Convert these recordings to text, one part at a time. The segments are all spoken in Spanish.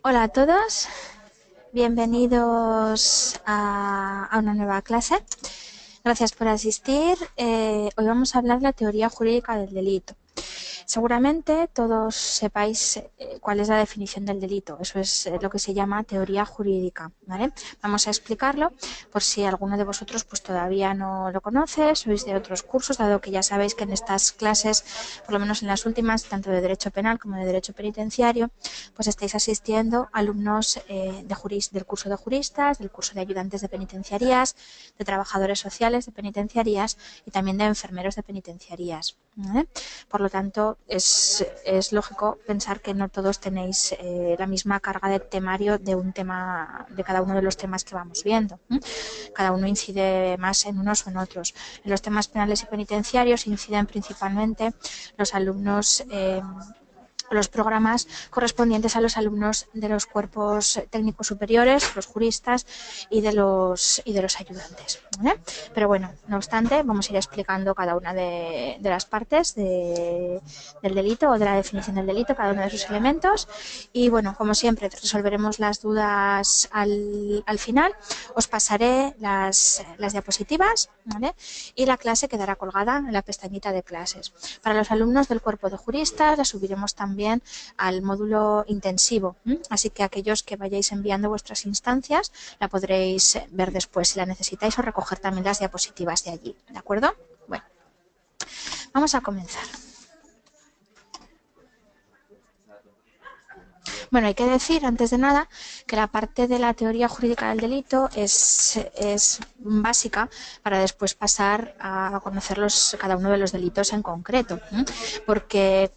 Hola a todos, bienvenidos a una nueva clase. Gracias por asistir. Hoy vamos a hablar de la teoría jurídica del delito. Seguramente todos sepáis cuál es la definición del delito. Eso es lo que se llama teoría jurídica, ¿vale? Vamos a explicarlo por si alguno de vosotros pues todavía no lo conoce, sois de otros cursos, dado que ya sabéis que en estas clases, por lo menos en las últimas, tanto de Derecho Penal como de Derecho Penitenciario, pues estáis asistiendo alumnos del curso de juristas, del curso de ayudantes de penitenciarías, de trabajadores sociales de penitenciarías y también de enfermeros de penitenciarías, ¿vale? Por lo tanto, es lógico pensar que no todos tenéis la misma carga de temario de un tema, de cada uno de los temas que vamos viendo. Cada uno incide más en unos o en otros. En los temas penales y penitenciarios inciden principalmente los alumnos los programas correspondientes a los alumnos de los cuerpos técnicos superiores, los juristas y de los ayudantes, ¿vale? Pero bueno, no obstante, vamos a ir explicando cada una de las partes del delito o de la definición del delito, cada uno de sus elementos. Y bueno, como siempre, resolveremos las dudas al final. Os pasaré las diapositivas, ¿vale? Y la clase quedará colgada en la pestañita de clases. Para los alumnos del cuerpo de juristas la subiremos también al módulo intensivo, así que aquellos que vayáis enviando vuestras instancias la podréis ver después si la necesitáis o recoger también las diapositivas de allí, ¿de acuerdo? Bueno, vamos a comenzar. Bueno, hay que decir, antes de nada, que la parte de la teoría jurídica del delito es básica para después pasar a conocer cada uno de los delitos en concreto, porque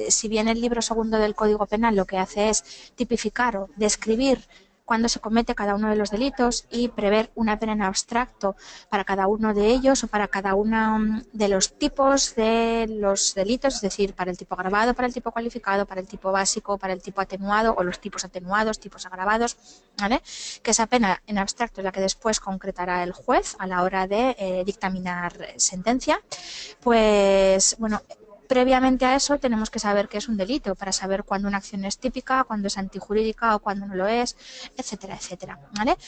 si bien el libro segundo del Código Penal lo que hace es tipificar o describir cuándo se comete cada uno de los delitos y prever una pena en abstracto para cada uno de ellos o para cada uno de los tipos de los delitos, es decir, para el tipo agravado, para el tipo cualificado, para el tipo básico, para el tipo atenuado o los tipos atenuados, tipos agravados, ¿vale? Que esa pena en abstracto es la que después concretará el juez a la hora de dictaminar sentencia. Pues bueno, previamente a eso tenemos que saber qué es un delito para saber cuándo una acción es típica, cuándo es antijurídica o cuándo no lo es, etcétera, etcétera, ¿vale?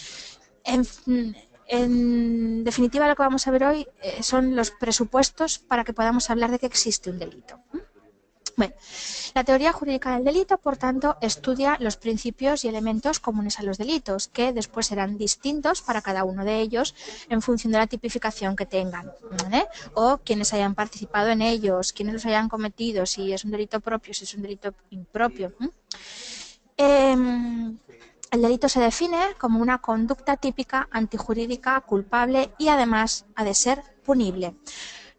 En definitiva, lo que vamos a ver hoy son los presupuestos para que podamos hablar de que existe un delito. Bueno, la teoría jurídica del delito, por tanto, estudia los principios y elementos comunes a los delitos, que después serán distintos para cada uno de ellos en función de la tipificación que tengan, ¿vale? O quienes hayan participado en ellos, quienes los hayan cometido, si es un delito propio, si es un delito impropio. El delito se define como una conducta típica, antijurídica, culpable y además ha de ser punible.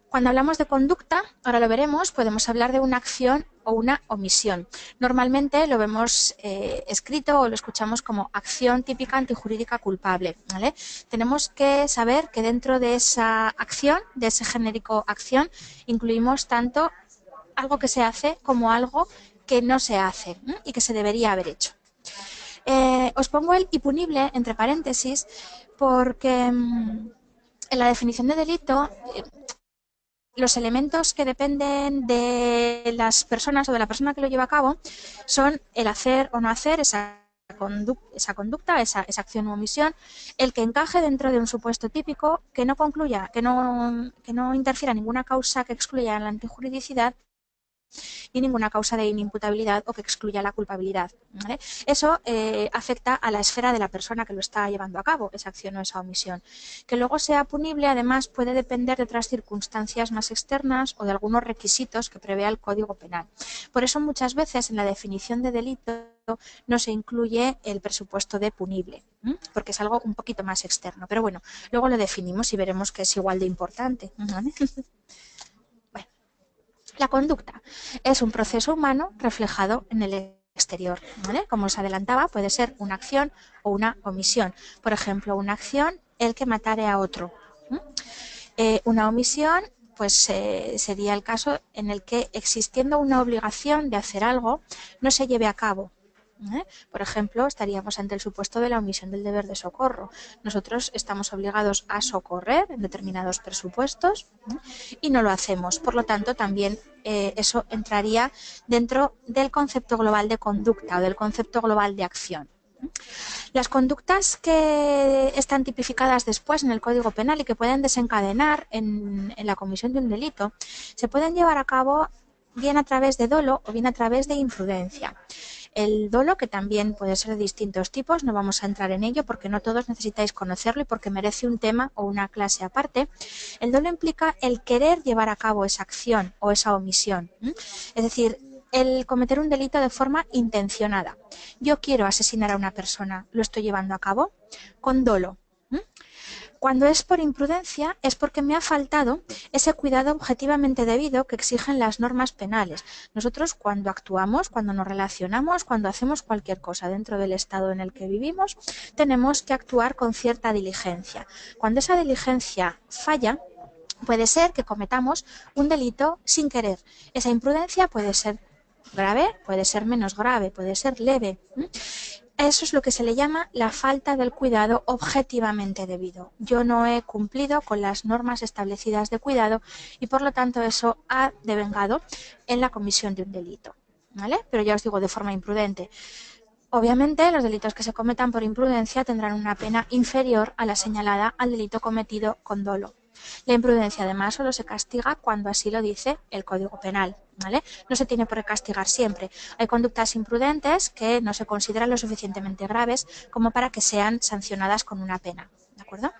Cuando hablamos de conducta, ahora lo veremos, podemos hablar de una acción o una omisión. Normalmente lo vemos escrito o lo escuchamos como acción típica antijurídica culpable, ¿vale? Tenemos que saber que dentro de esa acción, de ese genérico acción, incluimos tanto algo que se hace como algo que no se hace y que se debería haber hecho. Os pongo el impunible entre paréntesis porque en la definición de delito los elementos que dependen de las personas o de la persona que lo lleva a cabo son el hacer o no hacer esa conducta, esa acción u omisión, el que encaje dentro de un supuesto típico, que no concluya, que no interfiera ninguna causa que excluya la antijuridicidad y ninguna causa de inimputabilidad o que excluya la culpabilidad, ¿vale? Eso afecta a la esfera de la persona que lo está llevando a cabo, esa acción o esa omisión. Que luego sea punible, además, puede depender de otras circunstancias más externas o de algunos requisitos que prevea el Código Penal. Por eso, muchas veces en la definición de delito no se incluye el presupuesto de punible, porque es algo un poquito más externo. Pero bueno, luego lo definimos y veremos que es igual de importante, ¿vale? Bueno, la conducta es un proceso humano reflejado en el exterior, ¿vale? Como os adelantaba, puede ser una acción o una omisión. Por ejemplo, una acción, el que matare a otro. Una omisión, pues sería el caso en el que existiendo una obligación de hacer algo, no se lleve a cabo. Por ejemplo, estaríamos ante el supuesto de la omisión del deber de socorro. Nosotros estamos obligados a socorrer en determinados presupuestos y no lo hacemos. Por lo tanto, también eso entraría dentro del concepto global de conducta o del concepto global de acción. Las conductas que están tipificadas después en el Código Penal y que pueden desencadenar en la comisión de un delito se pueden llevar a cabo bien a través de dolo o bien a través de imprudencia. El dolo, que también puede ser de distintos tipos, no vamos a entrar en ello porque no todos necesitáis conocerlo y porque merece un tema o una clase aparte. El dolo implica el querer llevar a cabo esa acción o esa omisión. Es decir, el cometer un delito de forma intencionada. Yo quiero asesinar a una persona, ¿lo estoy llevando a cabo? Con dolo. Cuando es por imprudencia es porque me ha faltado ese cuidado objetivamente debido que exigen las normas penales. Nosotros cuando actuamos, cuando nos relacionamos, cuando hacemos cualquier cosa dentro del estado en el que vivimos, tenemos que actuar con cierta diligencia. Cuando esa diligencia falla, puede ser que cometamos un delito sin querer. Esa imprudencia puede ser grave, puede ser menos grave, puede ser leve. Eso es lo que se le llama la falta del cuidado objetivamente debido. Yo no he cumplido con las normas establecidas de cuidado y por lo tanto eso ha devengado en la comisión de un delito, ¿vale? Pero ya os digo, de forma imprudente. Obviamente, los delitos que se cometan por imprudencia tendrán una pena inferior a la señalada al delito cometido con dolo. La imprudencia, además, solo se castiga cuando así lo dice el Código Penal, ¿vale? No se tiene por qué castigar siempre. Hay conductas imprudentes que no se consideran lo suficientemente graves como para que sean sancionadas con una pena, ¿de acuerdo?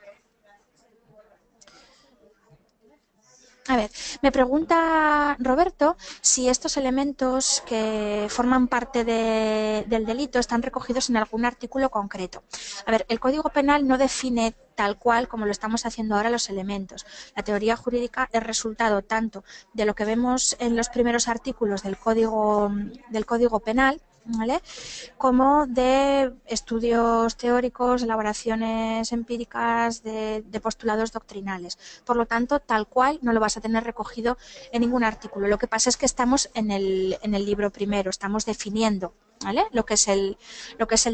A ver, me pregunta Roberto si estos elementos que forman parte del delito están recogidos en algún artículo concreto. A ver, el Código Penal no define tal cual como lo estamos haciendo ahora los elementos. La teoría jurídica es resultado tanto de lo que vemos en los primeros artículos del Código Penal, ¿vale?, como de estudios teóricos, elaboraciones empíricas de postulados doctrinales. Por lo tanto, tal cual no lo vas a tener recogido en ningún artículo. Lo que pasa es que estamos en el libro primero, estamos definiendo, ¿vale?, lo que es el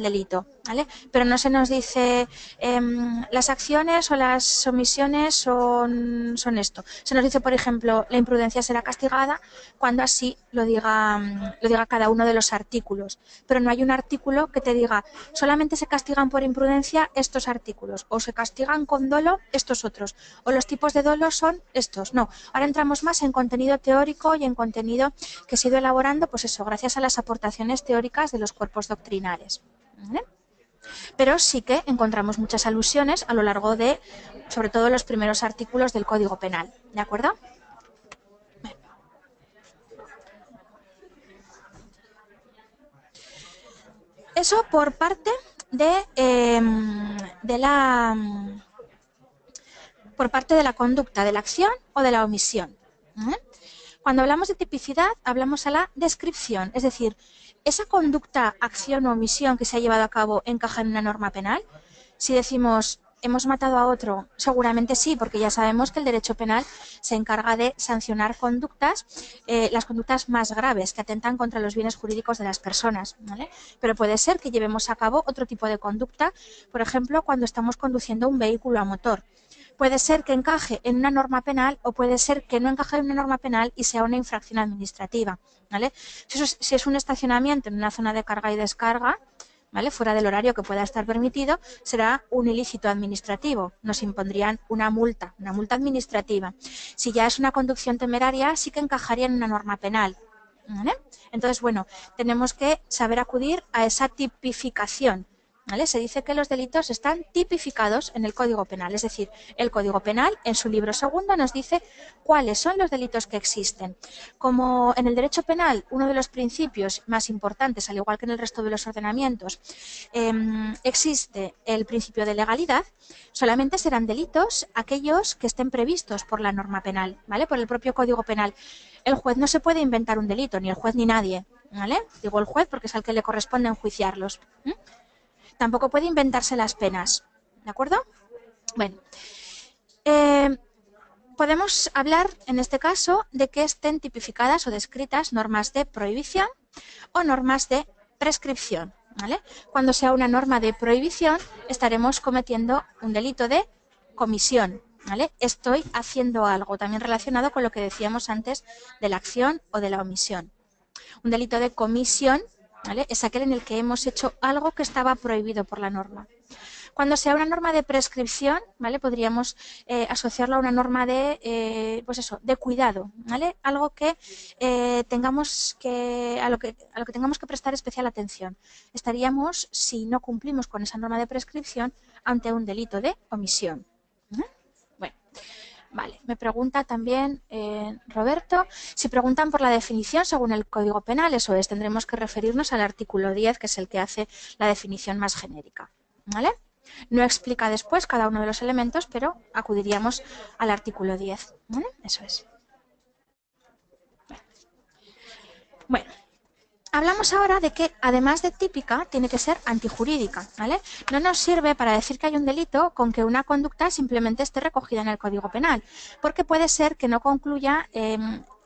delito, ¿vale? Pero no se nos dice las acciones o las omisiones son esto. Se nos dice, por ejemplo, la imprudencia será castigada cuando así lo diga cada uno de los artículos. Pero no hay un artículo que te diga solamente se castigan por imprudencia estos artículos o se castigan con dolo estos otros o los tipos de dolo son estos. No, ahora entramos más en contenido teórico y en contenido que se ha ido elaborando, pues eso, gracias a las aportaciones teóricas de los cuerpos doctrinales, ¿vale? Pero sí que encontramos muchas alusiones a lo largo de, sobre todo, los primeros artículos del Código Penal, ¿de acuerdo? Eso por parte por parte de la conducta, de la acción o de la omisión. Cuando hablamos de tipicidad, hablamos a la descripción, es decir, esa conducta, acción o omisión que se ha llevado a cabo encaja en una norma penal. Si decimos hemos matado a otro, seguramente sí, porque ya sabemos que el derecho penal se encarga de sancionar conductas, las conductas más graves que atentan contra los bienes jurídicos de las personas, ¿vale? Pero puede ser que llevemos a cabo otro tipo de conducta, por ejemplo, cuando estamos conduciendo un vehículo a motor. Puede ser que encaje en una norma penal o puede ser que no encaje en una norma penal y sea una infracción administrativa, ¿vale? Si es un estacionamiento en una zona de carga y descarga, ¿vale?, fuera del horario que pueda estar permitido, será un ilícito administrativo. Nos impondrían una multa administrativa. Si ya es una conducción temeraria, sí que encajaría en una norma penal, ¿vale? Entonces, bueno, tenemos que saber acudir a esa tipificación, ¿vale? Se dice que los delitos están tipificados en el Código Penal, es decir, el Código Penal en su libro segundo nos dice cuáles son los delitos que existen. Como en el derecho penal uno de los principios más importantes, al igual que en el resto de los ordenamientos, existe el principio de legalidad, solamente serán delitos aquellos que estén previstos por la norma penal, ¿vale?, por el propio Código Penal. El juez no se puede inventar un delito, ni el juez ni nadie, ¿vale? Digo el juez porque es al que le corresponde enjuiciarlos. Tampoco puede inventarse las penas, ¿de acuerdo? Bueno, podemos hablar en este caso de que estén tipificadas o descritas normas de prohibición o normas de prescripción, ¿vale? Cuando sea una norma de prohibición, estaremos cometiendo un delito de comisión, ¿vale? Estoy haciendo algo, también relacionado con lo que decíamos antes de la acción o de la omisión. Un delito de comisión, ¿vale?, es aquel en el que hemos hecho algo que estaba prohibido por la norma. Cuando sea una norma de prescripción, ¿vale?, podríamos asociarlo a una norma de, pues eso, de cuidado, ¿vale? Algo que tengamos que, a lo que tengamos que prestar especial atención. Estaríamos, si no cumplimos con esa norma de prescripción, ante un delito de omisión. Bueno, vale. Me pregunta también Roberto, si preguntan por la definición según el Código Penal, eso es, tendremos que referirnos al artículo 10, que es el que hace la definición más genérica, ¿vale? No explica después cada uno de los elementos, pero acudiríamos al artículo 10, ¿vale? Eso es. Bueno, hablamos ahora de que, además de típica, tiene que ser antijurídica, ¿vale? No nos sirve para decir que hay un delito con que una conducta simplemente esté recogida en el Código Penal, porque puede ser que no concluya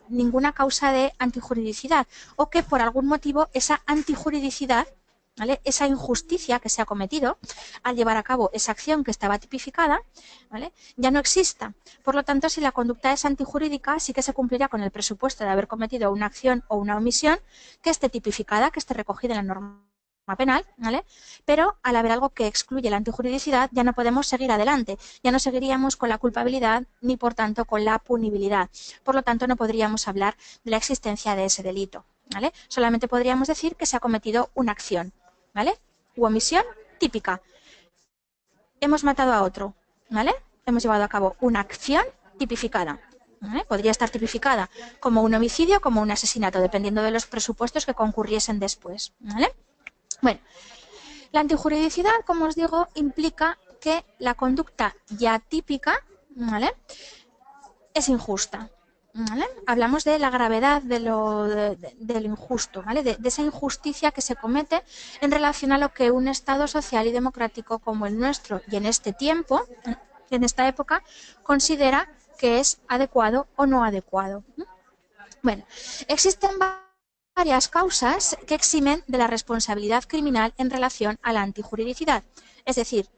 ninguna causa de antijuridicidad o que por algún motivo esa antijuridicidad, ¿vale?, esa injusticia que se ha cometido al llevar a cabo esa acción que estaba tipificada, ¿vale?, ya no exista. Por lo tanto, si la conducta es antijurídica, sí que se cumplirá con el presupuesto de haber cometido una acción o una omisión que esté tipificada, que esté recogida en la norma penal, ¿vale? Pero al haber algo que excluye la antijuridicidad, ya no podemos seguir adelante, ya no seguiríamos con la culpabilidad ni, por tanto, con la punibilidad. Por lo tanto, no podríamos hablar de la existencia de ese delito, ¿vale? Solamente podríamos decir que se ha cometido una acción, ¿vale? U omisión típica. Hemos matado a otro, ¿vale? Hemos llevado a cabo una acción tipificada, ¿vale? Podría estar tipificada como un homicidio, como un asesinato, dependiendo de los presupuestos que concurriesen después, ¿vale? Bueno, la antijuridicidad, como os digo, implica que la conducta ya típica, ¿vale?, es injusta, ¿vale? Hablamos de la gravedad de lo injusto, ¿vale?, de esa injusticia que se comete en relación a lo que un Estado social y democrático como el nuestro, y en este tiempo, en esta época, considera que es adecuado o no adecuado. Bueno, existen varias causas que eximen de la responsabilidad criminal en relación a la antijuridicidad. Es decir,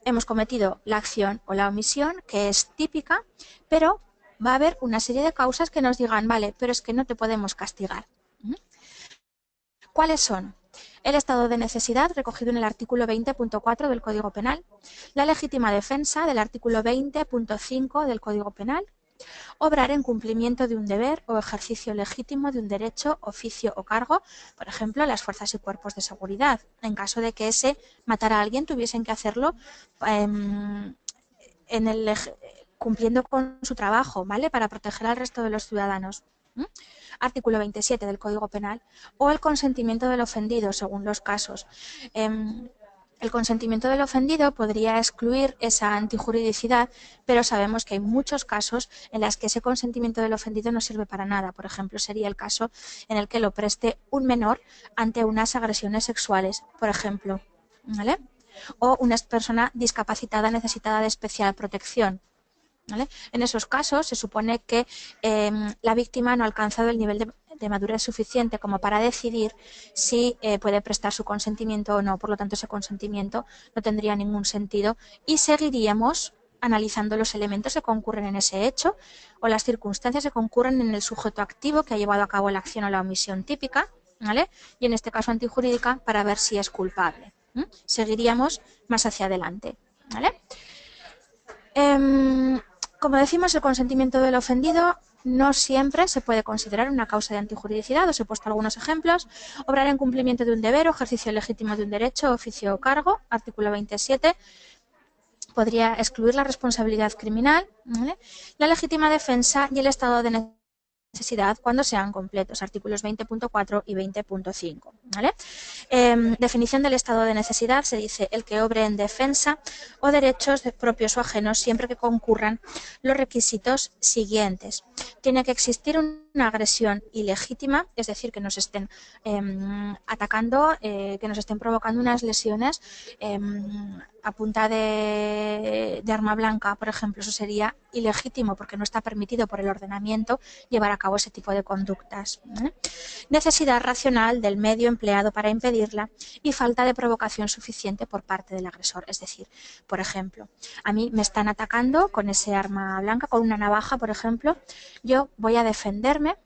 hemos cometido la acción o la omisión que es típica, pero va a haber una serie de causas que nos digan, vale, pero es que no te podemos castigar. ¿Cuáles son? El estado de necesidad, recogido en el artículo 20.4 del Código Penal, la legítima defensa del artículo 20.5 del Código Penal, obrar en cumplimiento de un deber o ejercicio legítimo de un derecho, oficio o cargo, por ejemplo, las fuerzas y cuerpos de seguridad. En caso de que ese matar a alguien, tuviesen que hacerlo cumpliendo con su trabajo, ¿vale?, para proteger al resto de los ciudadanos. Artículo 27 del Código Penal, o el consentimiento del ofendido, según los casos. El consentimiento del ofendido podría excluir esa antijuridicidad, pero sabemos que hay muchos casos en los que ese consentimiento del ofendido no sirve para nada. Por ejemplo, sería el caso en el que lo preste un menor ante unas agresiones sexuales, por ejemplo, ¿vale?, o una persona discapacitada necesitada de especial protección, ¿vale? En esos casos se supone que la víctima no ha alcanzado el nivel de madurez suficiente como para decidir si puede prestar su consentimiento o no. Por lo tanto, ese consentimiento no tendría ningún sentido y seguiríamos analizando los elementos que concurren en ese hecho o las circunstancias que concurren en el sujeto activo que ha llevado a cabo la acción o la omisión típica, ¿vale?, y en este caso antijurídica, para ver si es culpable. Seguiríamos más hacia adelante, ¿vale? Como decimos, el consentimiento del ofendido no siempre se puede considerar una causa de antijuridicidad. Os he puesto algunos ejemplos. Obrar en cumplimiento de un deber o ejercicio legítimo de un derecho, oficio o cargo, artículo 27, podría excluir la responsabilidad criminal, ¿vale?, la legítima defensa y el estado de necesidad cuando sean completos, artículos 20.4 y 20.5, ¿vale? Definición del estado de necesidad, se dice el que obre en defensa o derechos propios o ajenos siempre que concurran los requisitos siguientes. Tiene que existir una agresión ilegítima, es decir, que nos estén atacando, que nos estén provocando unas lesiones a punta de arma blanca, por ejemplo. Eso sería ilegítimo porque no está permitido por el ordenamiento llevar a cabo ese tipo de conductas, ¿vale? necesidad racional del medio empleado para impedirla y falta de provocación suficiente por parte del agresor. Es decir, por ejemplo, a mí me están atacando con ese arma blanca, con una navaja, por ejemplo, yo voy a defenderme,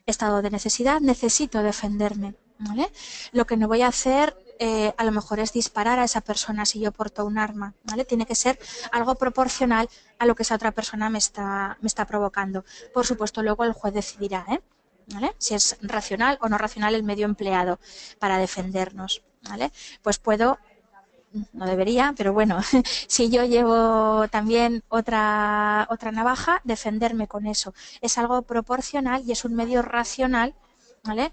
estado de necesidad, necesito defenderme, ¿vale? Lo que no voy a hacer a lo mejor es disparar a esa persona si yo porto un arma, ¿vale? Tiene que ser algo proporcional a lo que esa otra persona me está provocando. Por supuesto, luego el juez decidirá, ¿vale? Si es racional o no racional el medio empleado para defendernos, ¿vale? Pues puedo, no debería, pero bueno, si yo llevo también otra navaja, defenderme con eso. Es algo proporcional y es un medio racional, ¿vale?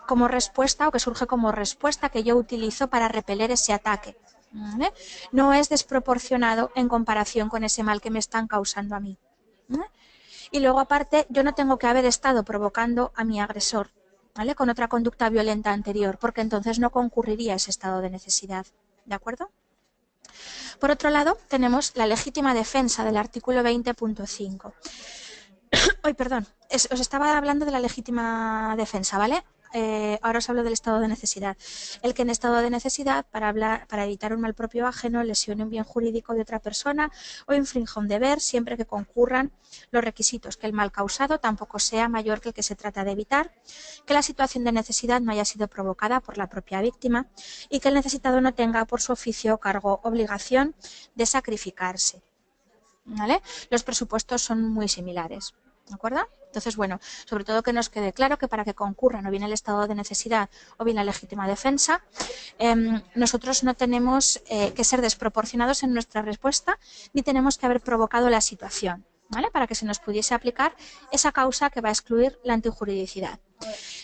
Como respuesta o que surge como respuesta que yo utilizo para repeler ese ataque, ¿vale? No es desproporcionado en comparación con ese mal que me están causando a mí, ¿vale? Y luego aparte yo no tengo que haber estado provocando a mi agresor, ¿vale? Con otra conducta violenta anterior, porque entonces no concurriría ese estado de necesidad, ¿de acuerdo? Por otro lado, tenemos la legítima defensa del artículo 20.5. Ay, perdón, os estaba hablando de la legítima defensa, ¿vale? Ahora os hablo del estado de necesidad. El que en estado de necesidad, para evitar un mal propio ajeno, lesione un bien jurídico de otra persona o infrinja un deber, siempre que concurran los requisitos, que el mal causado tampoco sea mayor que el que se trata de evitar, que la situación de necesidad no haya sido provocada por la propia víctima y que el necesitado no tenga por su oficio, cargo, obligación de sacrificarse, ¿vale? Los presupuestos son muy similares, ¿de acuerdo? Entonces, bueno, sobre todo que nos quede claro que para que concurran o bien el estado de necesidad o bien la legítima defensa, nosotros no tenemos que ser desproporcionados en nuestra respuesta ni tenemos que haber provocado la situación, ¿vale? Para que se nos pudiese aplicar esa causa que va a excluir la antijuridicidad.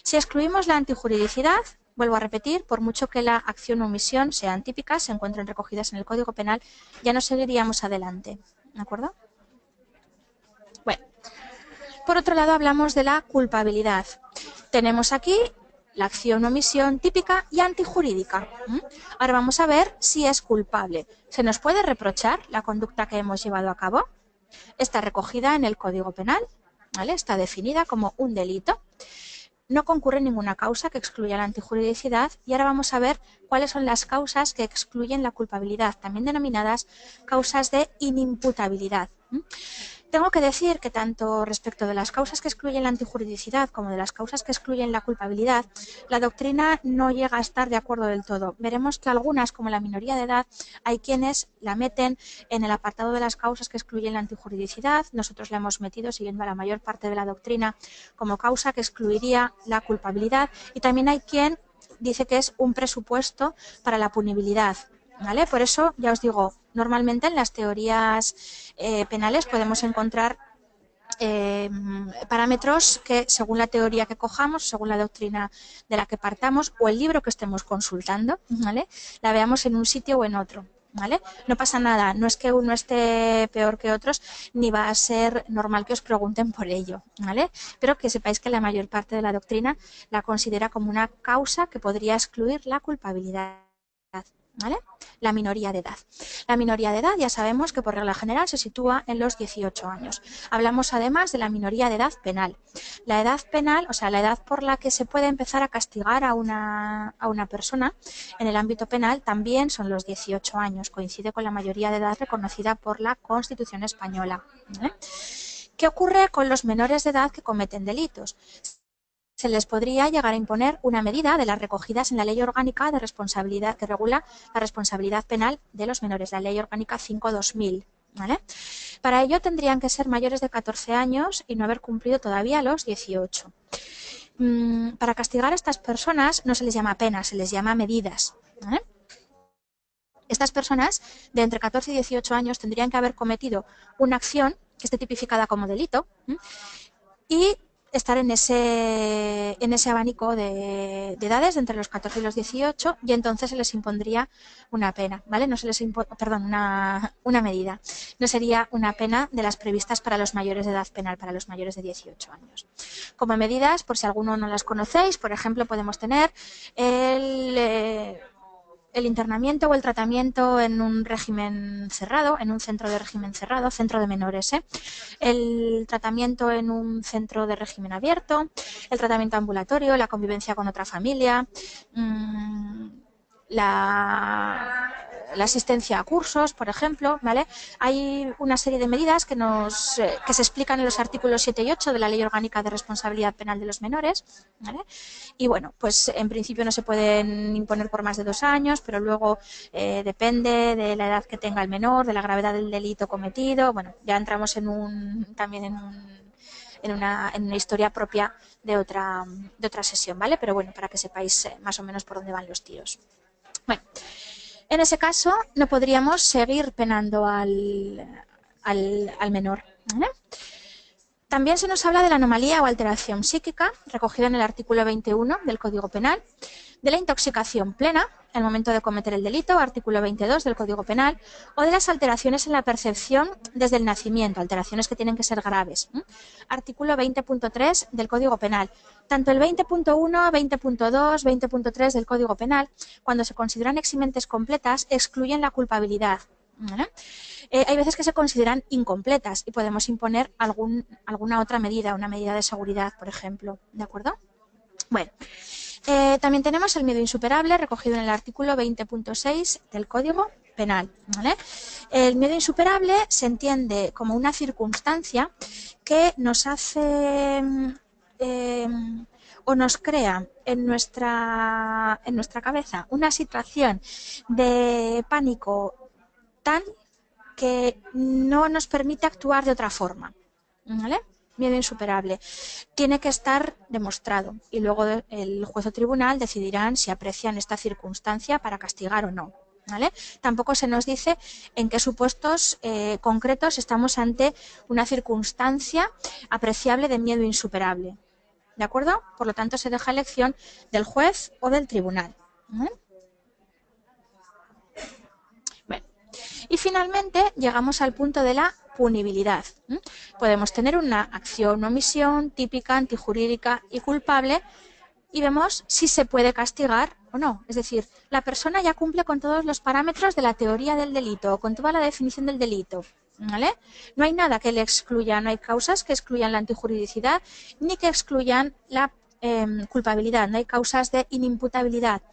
Si excluimos la antijuridicidad, vuelvo a repetir, por mucho que la acción o omisión sean típicas, se encuentren recogidas en el Código Penal, ya no seguiríamos adelante, ¿de acuerdo? Bueno, por otro lado hablamos de la culpabilidad. Tenemos aquí la acción o omisión típica y antijurídica. Ahora vamos a ver si es culpable. ¿Se nos puede reprochar la conducta que hemos llevado a cabo? Está recogida en el Código Penal, ¿vale? Está definida como un delito. No concurre ninguna causa que excluya la antijuridicidad y ahora vamos a ver cuáles son las causas que excluyen la culpabilidad, también denominadas causas de inimputabilidad. Tengo que decir que tanto respecto de las causas que excluyen la antijuridicidad como de las causas que excluyen la culpabilidad, la doctrina no llega a estar de acuerdo del todo. Veremos que algunas, como la minoría de edad, hay quienes la meten en el apartado de las causas que excluyen la antijuridicidad. Nosotros la hemos metido, siguiendo a la mayor parte de la doctrina, como causa que excluiría la culpabilidad. Y también hay quien dice que es un presupuesto para la punibilidad, ¿vale? Por eso, ya os digo, normalmente en las teorías penales podemos encontrar parámetros que, según la teoría que cojamos, según la doctrina de la que partamos o el libro que estemos consultando, ¿vale?, la veamos en un sitio o en otro, ¿vale? No pasa nada, no es que uno esté peor que otros, ni va a ser normal que os pregunten por ello, ¿vale? Pero que sepáis que la mayor parte de la doctrina la considera como una causa que podría excluir la culpabilidad, ¿vale? La minoría de edad. La minoría de edad ya sabemos que por regla general se sitúa en los 18 años. Hablamos además de la minoría de edad penal. La edad penal, o sea, la edad por la que se puede empezar a castigar a una persona en el ámbito penal también son los 18 años. Coincide con la mayoría de edad reconocida por la Constitución española, ¿vale? ¿Qué ocurre con los menores de edad que cometen delitos? Se les podría llegar a imponer una medida de las recogidas en la Ley Orgánica de Responsabilidad que regula la responsabilidad penal de los menores, la Ley Orgánica 5/2000, ¿vale? Para ello tendrían que ser mayores de 14 años y no haber cumplido todavía los 18. Para castigar a estas personas no se les llama penas, se les llama medidas, ¿vale? Estas personas de entre 14 y 18 años tendrían que haber cometido una acción que esté tipificada como delito y estar en ese abanico de edades de entre los 14 y los 18 y entonces se les impondría una pena, ¿vale? No se les una medida. No sería una pena de las previstas para los mayores de edad penal, para los mayores de 18 años. Como medidas, por si alguno no las conocéis, por ejemplo, podemos tener el el internamiento o el tratamiento en un régimen cerrado, en un centro de régimen cerrado, centro de menores, el tratamiento en un centro de régimen abierto, el tratamiento ambulatorio, la convivencia con otra familia, la asistencia a cursos, por ejemplo, ¿vale? Hay una serie de medidas que se explican en los artículos 7 y 8 de la Ley Orgánica de Responsabilidad Penal de los Menores, ¿vale? Y bueno, pues en principio no se pueden imponer por más de 2 años, pero luego depende de la edad que tenga el menor, de la gravedad del delito cometido. Bueno, ya entramos también en una historia propia de otra sesión, ¿vale? Pero bueno, para que sepáis más o menos por dónde van los tiros. Bueno, en ese caso no podríamos seguir penando al menor, ¿vale? También se nos habla de la anomalía o alteración psíquica, recogida en el artículo 21 del Código Penal, de la intoxicación plena al momento de cometer el delito, artículo 22 del Código Penal, o de las alteraciones en la percepción desde el nacimiento, alteraciones que tienen que ser graves, artículo 20.3 del Código Penal. Tanto el 20.1, 20.2, 20.3 del Código Penal, cuando se consideran eximentes completas, excluyen la culpabilidad, ¿vale? Hay veces que se consideran incompletas y podemos imponer alguna otra medida, una medida de seguridad, por ejemplo, ¿de acuerdo? Bueno, también tenemos el miedo insuperable recogido en el artículo 20.6 del Código Penal, ¿vale? El miedo insuperable se entiende como una circunstancia que nos hace o nos crea en nuestra cabeza una situación de pánico tal que no nos permite actuar de otra forma, ¿vale? Miedo insuperable. Tiene que estar demostrado y luego el juez o tribunal decidirán si aprecian esta circunstancia para castigar o no, ¿vale? Tampoco se nos dice en qué supuestos concretos estamos ante una circunstancia apreciable de miedo insuperable, ¿de acuerdo? Por lo tanto, se deja elección del juez o del tribunal, ¿vale? Y finalmente llegamos al punto de la punibilidad. Podemos tener una acción o omisión típica, antijurídica y culpable y vemos si se puede castigar o no. Es decir, la persona ya cumple con todos los parámetros de la teoría del delito, con toda la definición del delito, ¿vale? No hay nada que le excluya, no hay causas que excluyan la antijuridicidad ni que excluyan la culpabilidad, no hay causas de inimputabilidad.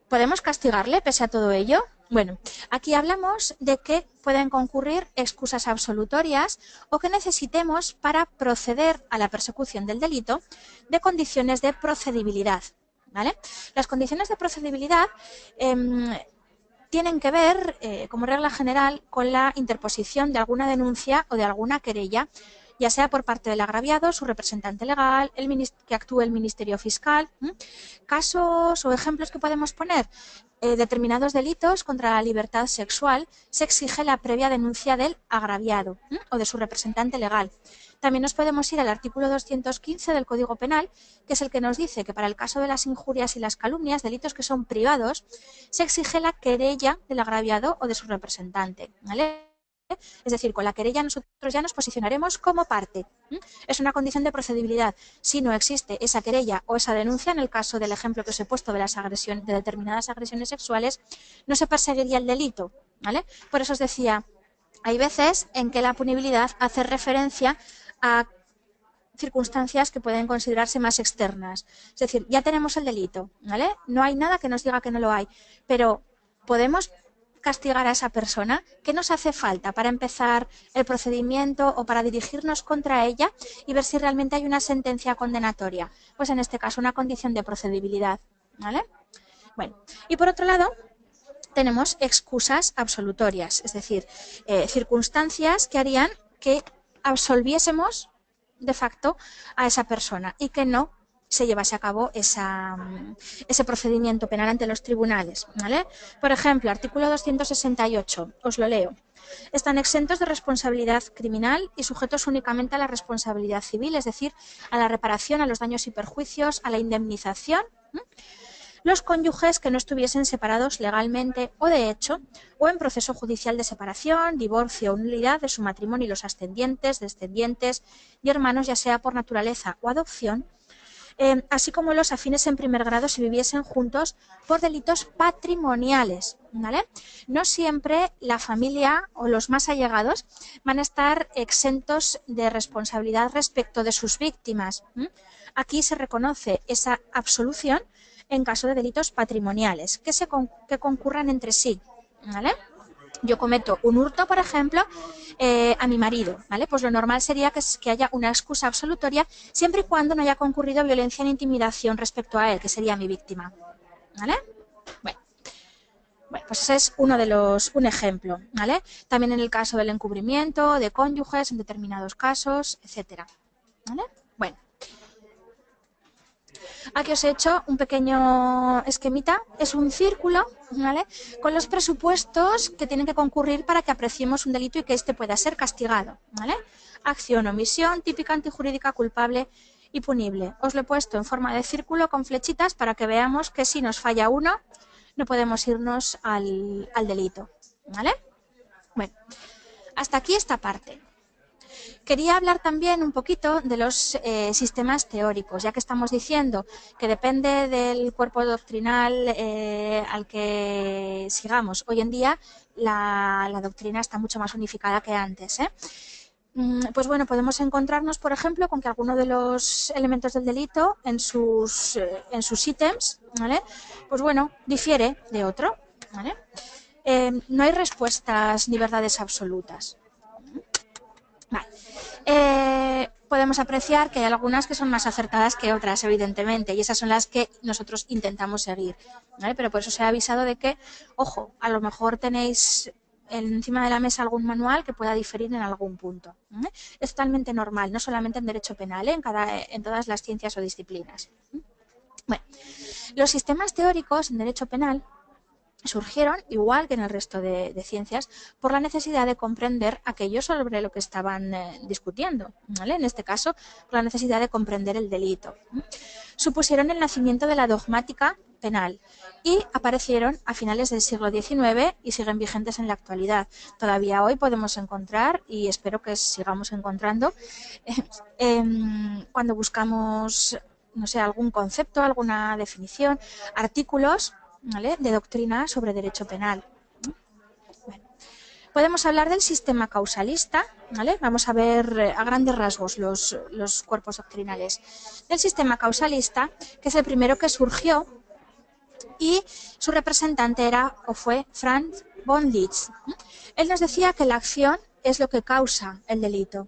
¿Podemos castigarle pese a todo ello? Bueno, aquí hablamos de que pueden concurrir excusas absolutorias o que necesitemos para proceder a la persecución del delito de condiciones de procedibilidad, ¿vale? Las condiciones de procedibilidad tienen que ver, como regla general, con la interposición de alguna denuncia o de alguna querella, ya sea por parte del agraviado, su representante legal, que actúe el Ministerio Fiscal. Casos o ejemplos que podemos poner: determinados delitos contra la libertad sexual se exige la previa denuncia del agraviado o de su representante legal. También nos podemos ir al artículo 215 del Código Penal, que es el que nos dice que para el caso de las injurias y las calumnias, delitos que son privados, se exige la querella del agraviado o de su representante, ¿vale? Es decir, con la querella nosotros ya nos posicionaremos como parte. Es una condición de procedibilidad. Si no existe esa querella o esa denuncia, en el caso del ejemplo que os he puesto de determinadas agresiones sexuales, no se perseguiría el delito, ¿vale? Por eso os decía, hay veces en que la punibilidad hace referencia a circunstancias que pueden considerarse más externas. Es decir, ya tenemos el delito, ¿vale? No hay nada que nos diga que no lo hay, pero podemos castigar a esa persona. ¿Qué nos hace falta para empezar el procedimiento o para dirigirnos contra ella y ver si realmente hay una sentencia condenatoria? Pues en este caso una condición de procedibilidad, ¿vale? Bueno, y por otro lado tenemos excusas absolutorias, es decir, circunstancias que harían que absolviésemos de facto a esa persona y que no se llevase a cabo ese procedimiento penal ante los tribunales, ¿vale? Por ejemplo, artículo 268, os lo leo. Están exentos de responsabilidad criminal y sujetos únicamente a la responsabilidad civil, es decir, a la reparación, a los daños y perjuicios, a la indemnización, los cónyuges que no estuviesen separados legalmente o de hecho, o en proceso judicial de separación, divorcio o nulidad de su matrimonio y los ascendientes, descendientes y hermanos, ya sea por naturaleza o adopción, así como los afines en primer grado si viviesen juntos por delitos patrimoniales, ¿vale? No siempre la familia o los más allegados van a estar exentos de responsabilidad respecto de sus víctimas. Aquí se reconoce esa absolución en caso de delitos patrimoniales que concurran entre sí, ¿vale? Yo cometo un hurto, por ejemplo, a mi marido, ¿vale? Pues lo normal sería que haya una excusa absolutoria siempre y cuando no haya concurrido violencia ni intimidación respecto a él, que sería mi víctima, ¿vale? Bueno, pues ese es un ejemplo, ¿vale? También en el caso del encubrimiento de cónyuges en determinados casos, etcétera, ¿vale? Bueno. Aquí os he hecho un pequeño esquemita, es un círculo, ¿vale?, con los presupuestos que tienen que concurrir para que apreciemos un delito y que éste pueda ser castigado, ¿vale? Acción, omisión, típica, antijurídica, culpable y punible. Os lo he puesto en forma de círculo con flechitas para que veamos que si nos falla uno, no podemos irnos al delito, ¿vale? Bueno, hasta aquí esta parte. Quería hablar también un poquito de los sistemas teóricos, ya que estamos diciendo que depende del cuerpo doctrinal al que sigamos. Hoy en día la doctrina está mucho más unificada que antes, Pues bueno, podemos encontrarnos, por ejemplo, con que alguno de los elementos del delito en sus ítems, ¿vale?, pues bueno, difiere de otro, ¿vale? No hay respuestas ni verdades absolutas. Vale. Podemos apreciar que hay algunas que son más acertadas que otras, evidentemente, y esas son las que nosotros intentamos seguir, ¿vale? Pero por eso se ha avisado de que, ojo, a lo mejor tenéis encima de la mesa algún manual que pueda diferir en algún punto, ¿vale? Es totalmente normal, no solamente en derecho penal, en todas las ciencias o disciplinas. Bueno, los sistemas teóricos en derecho penal surgieron, igual que en el resto de ciencias, por la necesidad de comprender aquello sobre lo que estaban discutiendo, ¿vale? En este caso, por la necesidad de comprender el delito. Supusieron el nacimiento de la dogmática penal y aparecieron a finales del siglo XIX y siguen vigentes en la actualidad. Todavía hoy podemos encontrar, y espero que sigamos encontrando, cuando buscamos, no sé, algún concepto, alguna definición, artículos, ¿vale?, de doctrina sobre derecho penal. Bueno, podemos hablar del sistema causalista, ¿vale? Vamos a ver a grandes rasgos los cuerpos doctrinales. Del sistema causalista, que es el primero que surgió, y su representante era o fue Franz von Liszt. Él nos decía que la acción es lo que causa el delito.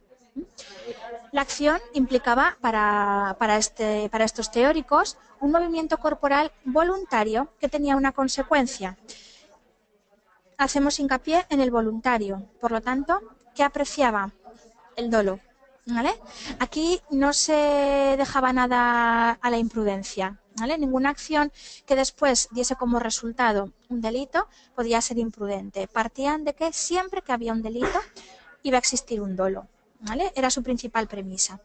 La acción implicaba para estos teóricos un movimiento corporal voluntario que tenía una consecuencia. Hacemos hincapié en el voluntario, por lo tanto, ¿qué apreciaba? El dolo, ¿vale? Aquí no se dejaba nada a la imprudencia, ¿vale? Ninguna acción que después diese como resultado un delito podía ser imprudente. Partían de que siempre que había un delito iba a existir un dolo, ¿vale? Era su principal premisa.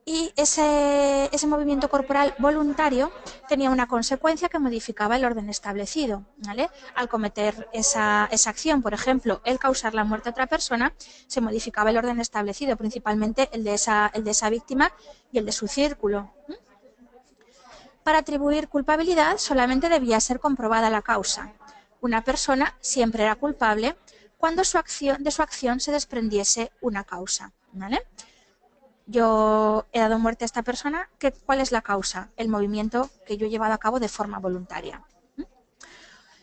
Y ese movimiento corporal voluntario tenía una consecuencia que modificaba el orden establecido, ¿vale? Al cometer esa acción, por ejemplo, el causar la muerte a otra persona, se modificaba el orden establecido, principalmente el de esa víctima y el de su círculo. Para atribuir culpabilidad solamente debía ser comprobada la causa. Una persona siempre era culpable cuando de su acción se desprendiese una causa, ¿vale? Yo he dado muerte a esta persona, ¿cuál es la causa? El movimiento que yo he llevado a cabo de forma voluntaria.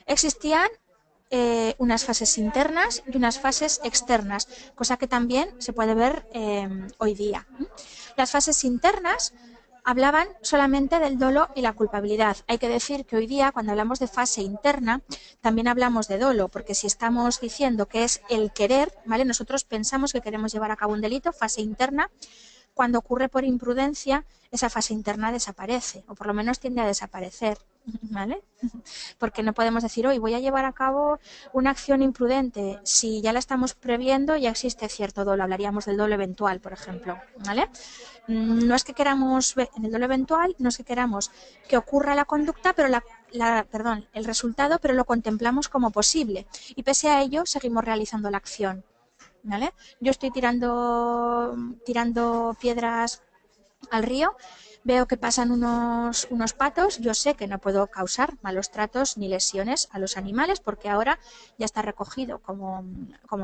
Existían unas fases internas y unas fases externas, cosa que también se puede ver hoy día. Las fases internas hablaban solamente del dolo y la culpabilidad. Hay que decir que hoy día, cuando hablamos de fase interna, también hablamos de dolo, porque si estamos diciendo que es el querer, ¿vale?, nosotros pensamos que queremos llevar a cabo un delito, fase interna. Cuando ocurre por imprudencia, esa fase interna desaparece, o por lo menos tiende a desaparecer, ¿vale? Porque no podemos decir, hoy voy a llevar a cabo una acción imprudente. Si ya la estamos previendo, ya existe cierto dolo. Hablaríamos del dolo eventual, por ejemplo, ¿vale? No es que queramos, en el dolo eventual, no es que queramos que ocurra la conducta, pero el resultado, pero lo contemplamos como posible. Y pese a ello, seguimos realizando la acción, ¿vale? Yo estoy tirando piedras al río, Veo que pasan unos patos, yo sé que no puedo causar malos tratos ni lesiones a los animales porque ahora ya está recogido como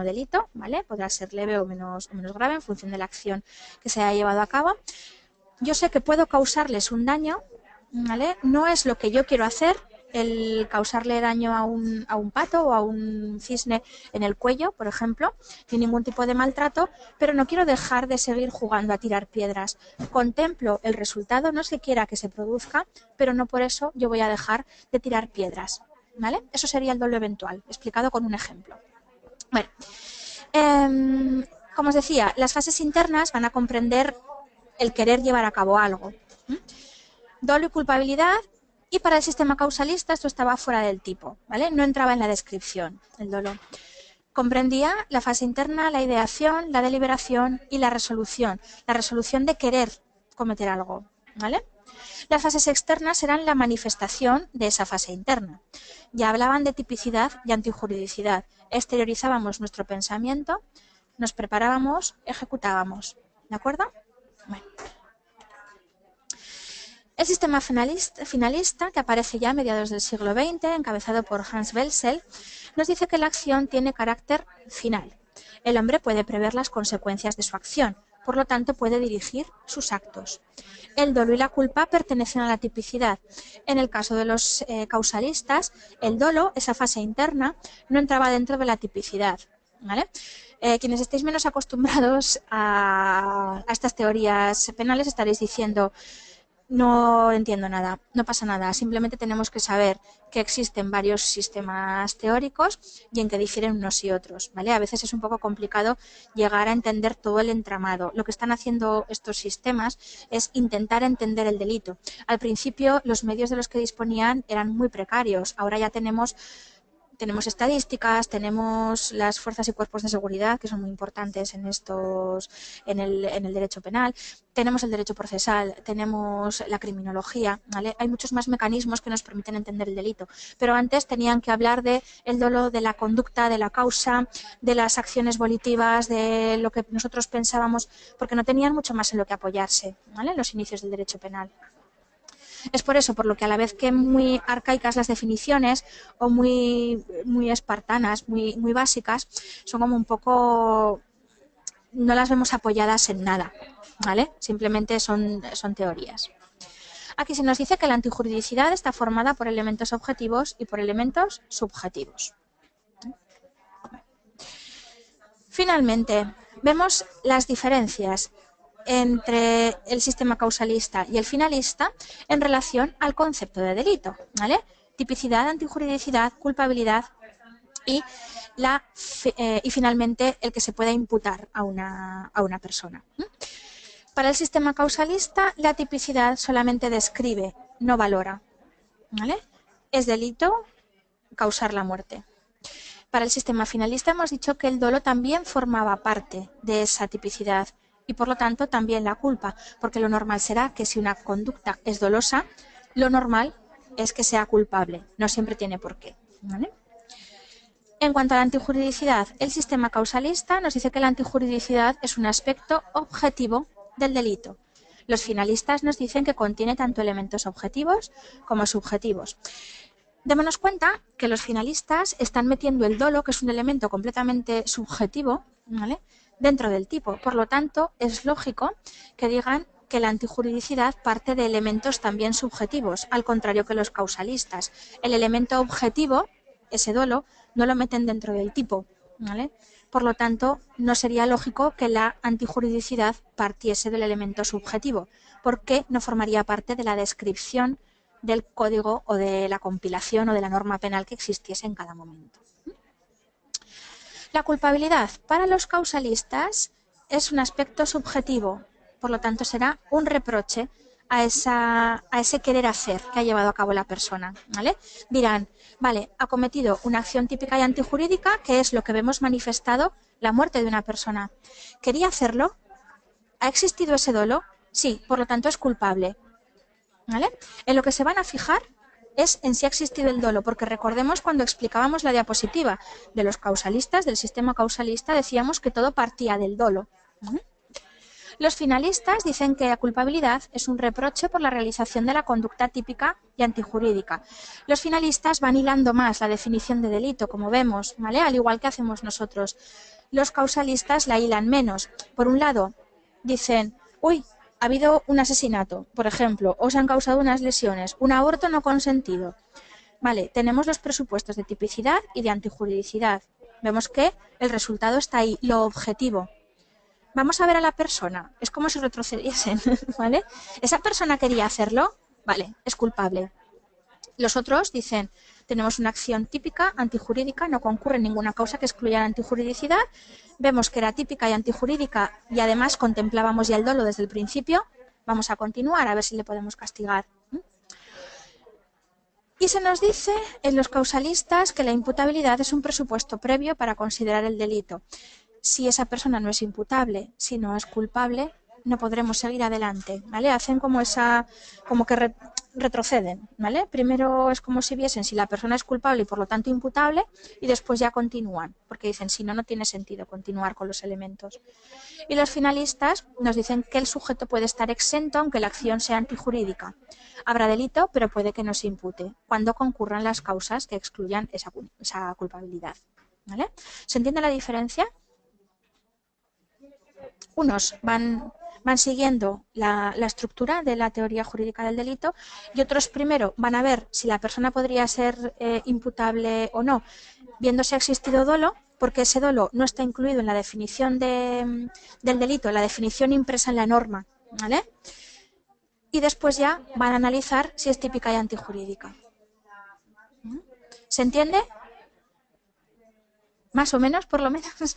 delito, ¿vale? Podrá ser leve o menos grave en función de la acción que se haya llevado a cabo. Yo sé que puedo causarles un daño, ¿vale? No es lo que yo quiero hacer, el causarle daño a un pato o a un cisne en el cuello, por ejemplo, sin ningún tipo de maltrato, pero no quiero dejar de seguir jugando a tirar piedras. Contemplo el resultado, no se quiera que se produzca, pero no por eso yo voy a dejar de tirar piedras, ¿vale? Eso sería el dolo eventual, explicado con un ejemplo. Bueno, como os decía, las fases internas van a comprender el querer llevar a cabo algo. Dolo y culpabilidad, y para el sistema causalista esto estaba fuera del tipo, ¿vale? No entraba en la descripción el dolo. Comprendía la fase interna, la ideación, la deliberación y la resolución de querer cometer algo, ¿vale? Las fases externas eran la manifestación de esa fase interna. Ya hablaban de tipicidad y antijuridicidad. Exteriorizábamos nuestro pensamiento, nos preparábamos, ejecutábamos. ¿De acuerdo? Bueno. El sistema finalista, que aparece ya a mediados del siglo XX, encabezado por Hans Welsel, nos dice que la acción tiene carácter final. El hombre puede prever las consecuencias de su acción, por lo tanto puede dirigir sus actos. El dolo y la culpa pertenecen a la tipicidad. En el caso de los causalistas, el dolo, esa fase interna, no entraba dentro de la tipicidad, ¿vale? Quienes estéis menos acostumbrados a estas teorías penales estaréis diciendo: no entiendo nada, no pasa nada, simplemente tenemos que saber que existen varios sistemas teóricos y en que difieren unos y otros, ¿vale? A veces es un poco complicado llegar a entender todo el entramado. Lo que están haciendo estos sistemas es intentar entender el delito. Al principio los medios de los que disponían eran muy precarios, ahora ya tenemos estadísticas, tenemos las fuerzas y cuerpos de seguridad, que son muy importantes en el derecho penal, tenemos el derecho procesal, tenemos la criminología, ¿vale? Hay muchos más mecanismos que nos permiten entender el delito, pero antes tenían que hablar de el dolo, de la conducta, de la causa, de las acciones volitivas, de lo que nosotros pensábamos, porque no tenían mucho más en lo que apoyarse, ¿vale? En los inicios del derecho penal. Es por eso, por lo que a la vez que muy arcaicas las definiciones o muy espartanas, muy básicas, son como un poco, no las vemos apoyadas en nada, ¿vale? Simplemente son teorías. Aquí se nos dice que la antijuridicidad está formada por elementos objetivos y por elementos subjetivos. Finalmente, vemos las diferencias entre el sistema causalista y el finalista en relación al concepto de delito, ¿vale? Tipicidad, antijuridicidad, culpabilidad y finalmente el que se pueda imputar a una persona. Para el sistema causalista, la tipicidad solamente describe, no valora, ¿vale? Es delito causar la muerte. Para el sistema finalista hemos dicho que el dolo también formaba parte de esa tipicidad y por lo tanto también la culpa, porque lo normal será que si una conducta es dolosa, lo normal es que sea culpable, no siempre tiene por qué, ¿vale? En cuanto a la antijuridicidad, el sistema causalista nos dice que la antijuridicidad es un aspecto objetivo del delito. Los finalistas nos dicen que contiene tanto elementos objetivos como subjetivos. Démonos cuenta que los finalistas están metiendo el dolo, que es un elemento completamente subjetivo, ¿vale?, dentro del tipo. Por lo tanto, es lógico que digan que la antijuridicidad parte de elementos también subjetivos, al contrario que los causalistas. El elemento objetivo, ese dolo, no lo meten dentro del tipo, ¿vale? Por lo tanto, no sería lógico que la antijuridicidad partiese del elemento subjetivo, porque no formaría parte de la descripción del código o de la compilación o de la norma penal que existiese en cada momento. La culpabilidad para los causalistas es un aspecto subjetivo, por lo tanto será un reproche a ese querer hacer que ha llevado a cabo la persona, ¿vale? Dirán, vale, ha cometido una acción típica y antijurídica, que es lo que vemos manifestado, la muerte de una persona. ¿Quería hacerlo? ¿Ha existido ese dolo? Sí, por lo tanto es culpable, ¿vale? En lo que se van a fijar es en si ha existido el dolo, porque recordemos cuando explicábamos la diapositiva de los causalistas, del sistema causalista, decíamos que todo partía del dolo, ¿vale? Los finalistas dicen que la culpabilidad es un reproche por la realización de la conducta típica y antijurídica. Los finalistas van hilando más la definición de delito, como vemos, ¿vale? Al igual que hacemos nosotros. Los causalistas la hilan menos. Por un lado, dicen, uy, ha habido un asesinato, por ejemplo, o se han causado unas lesiones, un aborto no consentido. Vale, tenemos los presupuestos de tipicidad y de antijuridicidad. Vemos que el resultado está ahí, lo objetivo. Vamos a ver a la persona, es como si retrocediesen, ¿vale? ¿Esa persona quería hacerlo? Vale, es culpable. Los otros dicen, tenemos una acción típica, antijurídica, no concurre ninguna causa que excluya la antijuridicidad, vemos que era típica y antijurídica y además contemplábamos ya el dolo desde el principio, vamos a continuar a ver si le podemos castigar. Y se nos dice en los causalistas que la imputabilidad es un presupuesto previo para considerar el delito. Si esa persona no es imputable, si no es culpable, no podremos seguir adelante, ¿vale? Hacen como que retroceden, ¿vale? Primero es como si viesen si la persona es culpable y por lo tanto imputable y después ya continúan, porque dicen si no, no tiene sentido continuar con los elementos. Y los finalistas nos dicen que el sujeto puede estar exento aunque la acción sea antijurídica. Habrá delito, pero puede que no se impute, cuando concurran las causas que excluyan esa culpabilidad, ¿vale? ¿Se entiende la diferencia? Unos van siguiendo la estructura de la teoría jurídica del delito y otros primero van a ver si la persona podría ser imputable o no, viendo si ha existido dolo, porque ese dolo no está incluido en la definición del delito, en la definición impresa en la norma, ¿vale? Y después ya van a analizar si es típica y antijurídica. ¿Se entiende? Más o menos, por lo menos.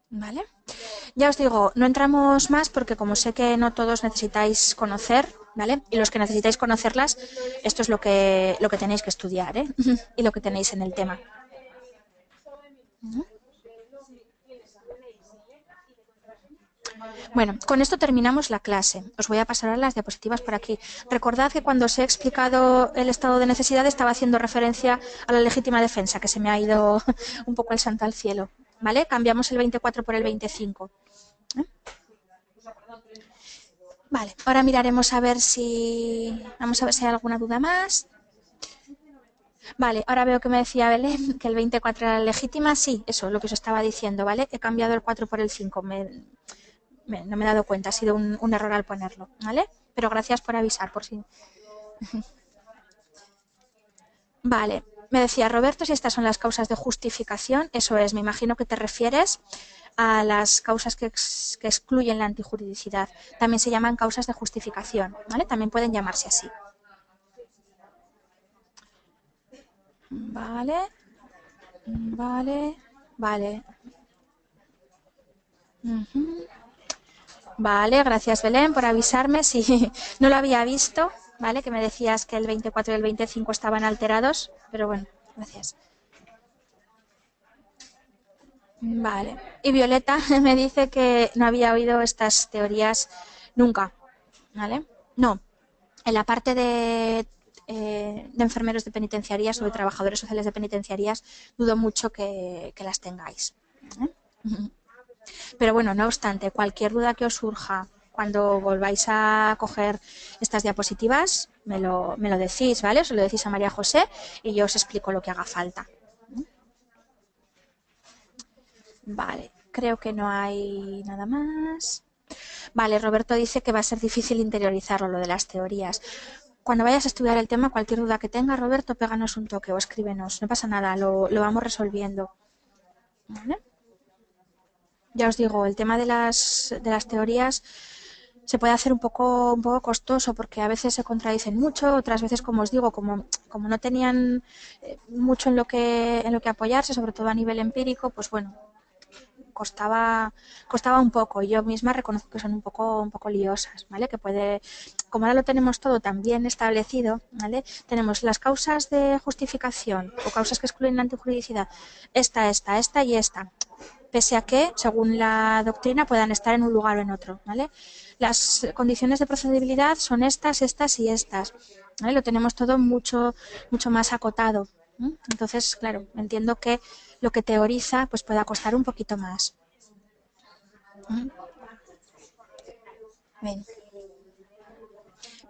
¿Vale? Ya os digo, no entramos más porque como sé que no todos necesitáis conocer, ¿vale? Y los que necesitáis conocerlas, esto es lo que tenéis que estudiar, ¿eh? Y lo que tenéis en el tema. Bueno, con esto terminamos la clase. Os voy a pasar ahora las diapositivas por aquí. Recordad que cuando os he explicado el estado de necesidad estaba haciendo referencia a la legítima defensa, que se me ha ido un poco el santo al cielo. ¿Vale? Cambiamos el 24 por el 25. Vale, ahora miraremos a ver si... Vamos a ver si hay alguna duda más. Vale, ahora veo que me decía Belén que el 24 era legítima. Sí, eso, lo que os estaba diciendo, ¿vale? He cambiado el 4 por el 5. No me he dado cuenta, ha sido un error al ponerlo, ¿vale? Pero gracias por avisar, por si... Vale, me decía Roberto si estas son las causas de justificación. Eso es, me imagino que te refieres a las causas que excluyen la antijuridicidad. También se llaman causas de justificación, ¿vale? También pueden llamarse así. Vale, vale, vale. Vale, gracias Belén por avisarme. Si no lo había visto, ¿vale? Que me decías que el 24 y el 25 estaban alterados, pero bueno, gracias. Vale. Y Violeta me dice que no había oído estas teorías nunca, ¿vale? No, en la parte de enfermeros de penitenciarías o de trabajadores sociales de penitenciarías dudo mucho que las tengáis. Pero bueno, no obstante, cualquier duda que os surja cuando volváis a coger estas diapositivas, me lo decís, ¿vale? Os lo decís a María José y yo os explico lo que haga falta. Vale, creo que no hay nada más. Vale, Roberto dice que va a ser difícil interiorizarlo, lo de las teorías. Cuando vayas a estudiar el tema, cualquier duda que tengas, Roberto, péganos un toque o escríbenos. No pasa nada, lo vamos resolviendo. ¿Vale? Ya os digo, el tema de las teorías se puede hacer un poco costoso porque a veces se contradicen mucho, otras veces, como os digo, como no tenían mucho en lo que apoyarse, sobre todo a nivel empírico, pues bueno, costaba un poco. Yo misma reconozco que son un poco liosas, ¿vale? Que puede, como ahora lo tenemos todo tan bien establecido, ¿vale? Tenemos las causas de justificación o causas que excluyen la antijuridicidad, esta y esta. pese a que, según la doctrina, puedan estar en un lugar o en otro, ¿vale? Las condiciones de procedibilidad son estas, estas y estas, ¿vale? Lo tenemos todo mucho más acotado. Entonces, claro, entiendo que lo que teoriza pues pueda costar un poquito más. Bien.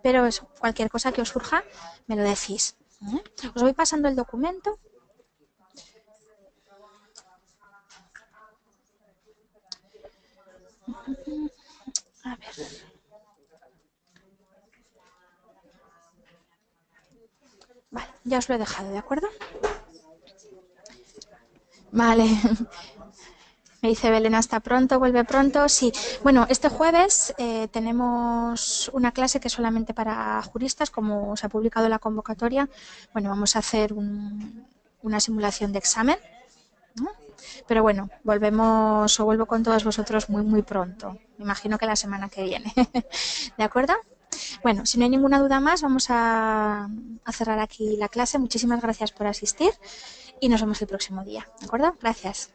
Pero eso, cualquier cosa que os surja, me lo decís. Os voy pasando el documento. A ver. Vale, ya os lo he dejado, ¿de acuerdo? Vale. Me dice Belén, hasta pronto, vuelve pronto. Sí, bueno, este jueves tenemos una clase que es solamente para juristas, como se ha publicado la convocatoria. Bueno, vamos a hacer una simulación de examen, ¿no? Pero bueno, vuelvo con todos vosotros muy pronto. Me imagino que la semana que viene. ¿De acuerdo? Bueno, si no hay ninguna duda más, vamos a cerrar aquí la clase. Muchísimas gracias por asistir y nos vemos el próximo día. ¿De acuerdo? Gracias.